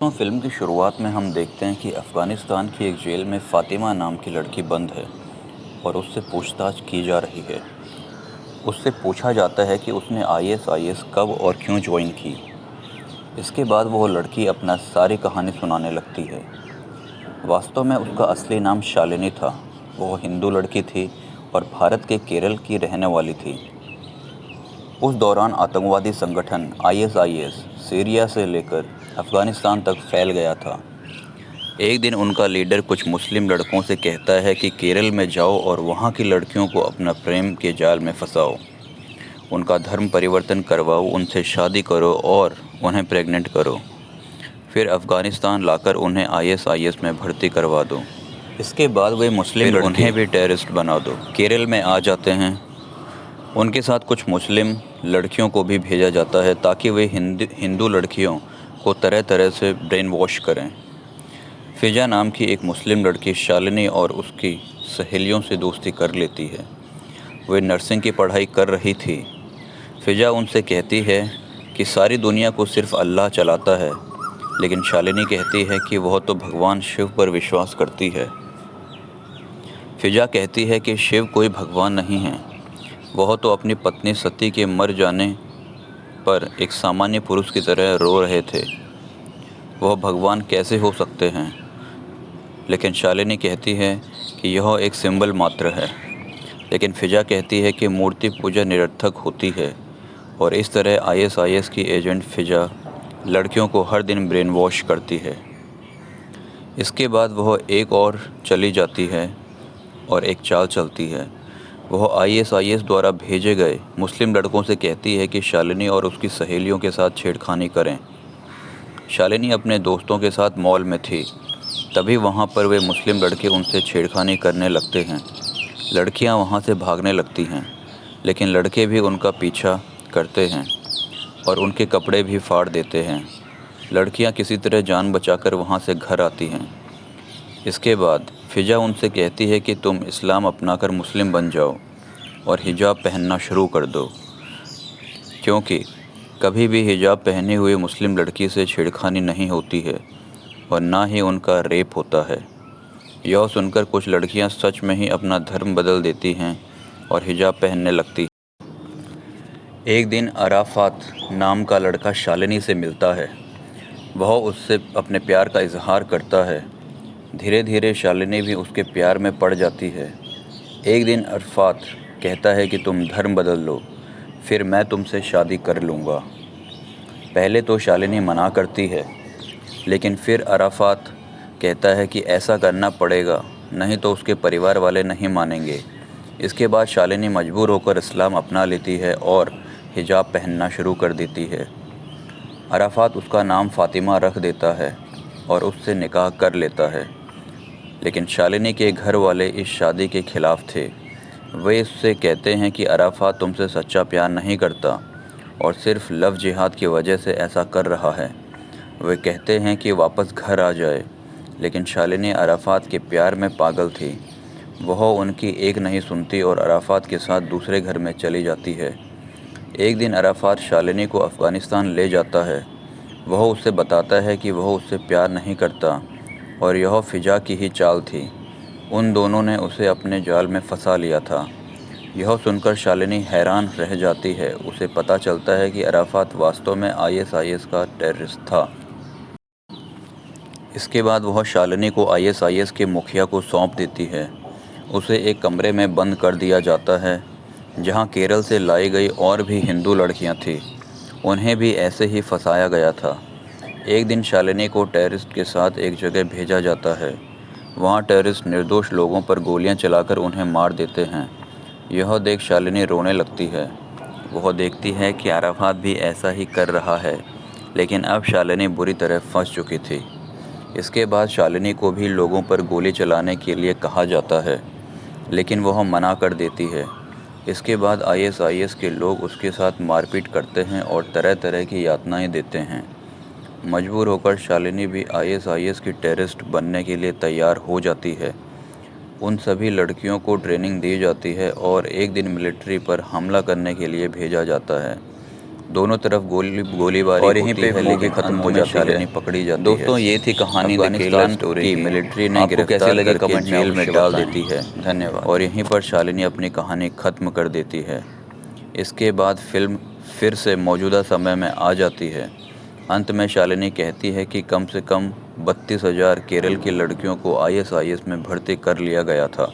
तो फिल्म की शुरुआत में हम देखते हैं कि अफ़गानिस्तान की एक जेल में फ़ातिमा नाम की लड़की बंद है और उससे पूछताछ की जा रही है। उससे पूछा जाता है कि उसने आईएसआईएस कब और क्यों ज्वाइन की। इसके बाद वो लड़की अपना सारी कहानी सुनाने लगती है। वास्तव में उसका असली नाम शालिनी था। वो हिंदू लड़की थी और भारत के केरल की रहने वाली थी। उस दौरान आतंकवादी संगठन आईएसआईएस सीरिया से लेकर अफ़गानिस्तान तक फैल गया था। एक दिन उनका लीडर कुछ मुस्लिम लड़कों से कहता है कि केरल में जाओ और वहाँ की लड़कियों को अपना प्रेम के जाल में फंसाओ, उनका धर्म परिवर्तन करवाओ, उनसे शादी करो और उन्हें प्रेग्नेंट करो, फिर अफ़गानिस्तान लाकर उन्हें आईएसआईएस में भर्ती करवा दो। इसके बाद वे मुस्लिम लड़के उन्हें भी टेररिस्ट बना दो। केरल में आ जाते हैं। उनके साथ कुछ मुस्लिम लड़कियों को भी भेजा जाता है ताकि वे हिंदू लड़कियों को तरह तरह से ब्रेन वॉश करें। फ़िजा नाम की एक मुस्लिम लड़की शालिनी और उसकी सहेलियों से दोस्ती कर लेती है। वे नर्सिंग की पढ़ाई कर रही थी। फ़िजा उनसे कहती है कि सारी दुनिया को सिर्फ अल्लाह चलाता है, लेकिन शालिनी कहती है कि वह तो भगवान शिव पर विश्वास करती है। फ़िजा कहती है कि शिव कोई भगवान नहीं है, वह तो अपनी पत्नी सती के मर जाने पर एक सामान्य पुरुष की तरह रो रहे थे। वह भगवान कैसे हो सकते हैं? लेकिन शालिनी कहती है कि यह एक सिंबल मात्र है। लेकिन फ़िजा कहती है कि मूर्ति पूजा निरर्थक होती है और इस तरह आईएसआईएस की एजेंट फ़िजा लड़कियों को हर दिन ब्रेन वॉश करती है। इसके बाद वह एक और चली जाती है और एक चाल चलती है। वह आईएसआईएस द्वारा भेजे गए मुस्लिम लड़कों से कहती है कि शालिनी और उसकी सहेलियों के साथ छेड़खानी करें। शालिनी अपने दोस्तों के साथ मॉल में थी। तभी वहाँ पर वे मुस्लिम लड़के उनसे छेड़खानी करने लगते हैं। लड़कियाँ वहाँ से भागने लगती हैं, लेकिन लड़के भी उनका पीछा करते हैं और उनके कपड़े भी फाड़ देते हैं। लड़कियाँ किसी तरह जान बचाकर वहाँ से घर आती हैं। इसके बाद फ़िजा उनसे कहती है कि तुम इस्लाम अपनाकर मुस्लिम बन जाओ और हिजाब पहनना शुरू कर दो, क्योंकि कभी भी हिजाब पहनी हुई मुस्लिम लड़की से छेड़खानी नहीं होती है और ना ही उनका रेप होता है। यह सुनकर कुछ लड़कियां सच में ही अपना धर्म बदल देती हैं और हिजाब पहनने लगती हैं। एक दिन अराफात नाम का लड़का शालिनी से मिलता है। वह उससे अपने प्यार का इजहार करता है। धीरे धीरे शालिनी भी उसके प्यार में पड़ जाती है। एक दिन अराफात कहता है कि तुम धर्म बदल लो, फिर मैं तुमसे शादी कर लूँगा। पहले तो शालिनी मना करती है, लेकिन फिर अराफात कहता है कि ऐसा करना पड़ेगा, नहीं तो उसके परिवार वाले नहीं मानेंगे। इसके बाद शालिनी मजबूर होकर इस्लाम अपना लेती है और हिजाब पहनना शुरू कर देती है। अराफात उसका नाम फ़ातिमा रख देता है और उससे निकाह कर लेता है। लेकिन शालिनी के घर वाले इस शादी के खिलाफ़ थे। वे उससे कहते हैं कि अराफात तुमसे सच्चा प्यार नहीं करता और सिर्फ लव जिहाद की वजह से ऐसा कर रहा है। वे कहते हैं कि वापस घर आ जाए, लेकिन शालिनी अराफात के प्यार में पागल थी। वह उनकी एक नहीं सुनती और अराफात के साथ दूसरे घर में चली जाती है। एक दिन अराफात शालिनी को अफ़गानिस्तान ले जाता है। वह उससे बताता है कि वह उससे प्यार नहीं करता और यह फ़िजा की ही चाल थी। उन दोनों ने उसे अपने जाल में फंसा लिया था। यह सुनकर शालिनी हैरान रह जाती है। उसे पता चलता है कि अराफात वास्तव में आईएसआईएस का टेररिस्ट था। इसके बाद वह शालिनी को आईएसआईएस के मुखिया को सौंप देती है। उसे एक कमरे में बंद कर दिया जाता है, जहां केरल से लाई गई और भी हिंदू लड़कियां थीं। उन्हें भी ऐसे ही फंसाया गया था। एक दिन शालिनी को टेररिस्ट के साथ एक जगह भेजा जाता है। वहां टेररिस्ट निर्दोष लोगों पर गोलियां चलाकर उन्हें मार देते हैं। यह देख शालिनी रोने लगती है। वह देखती है कि अराफात भी ऐसा ही कर रहा है, लेकिन अब शालिनी बुरी तरह फंस चुकी थी। इसके बाद शालिनी को भी लोगों पर गोली चलाने के लिए कहा जाता है, लेकिन वह मना कर देती है। इसके बाद आईएसआईएस के लोग उसके साथ मारपीट करते हैं और तरह तरह की यातनाएं देते हैं। मजबूर होकर शालिनी भी आईएसआईएस की टेररिस्ट बनने के लिए तैयार हो जाती है। उन सभी लड़कियों को ट्रेनिंग दी जाती है और एक दिन मिलिट्री पर हमला करने के लिए भेजा जाता है। दोनों तरफ गोलीबारी और यहीं पे मूवी खत्म हो जाती है। शालिनी पकड़ी जाती है। दोस्तों ये थी कहानी अफगानिस्तान की मिलिट्री ने गिरफ्तार करके जेल में डाल देती है। धन्यवाद। और यहीं पर शालिनी अपनी कहानी खत्म कर देती है। इसके बाद फिल्म फिर से मौजूदा समय में आ जाती है। अंत में शालिनी कहती है कि कम से कम 32,000 केरल की लड़कियों को ISIS में भर्ती कर लिया गया था।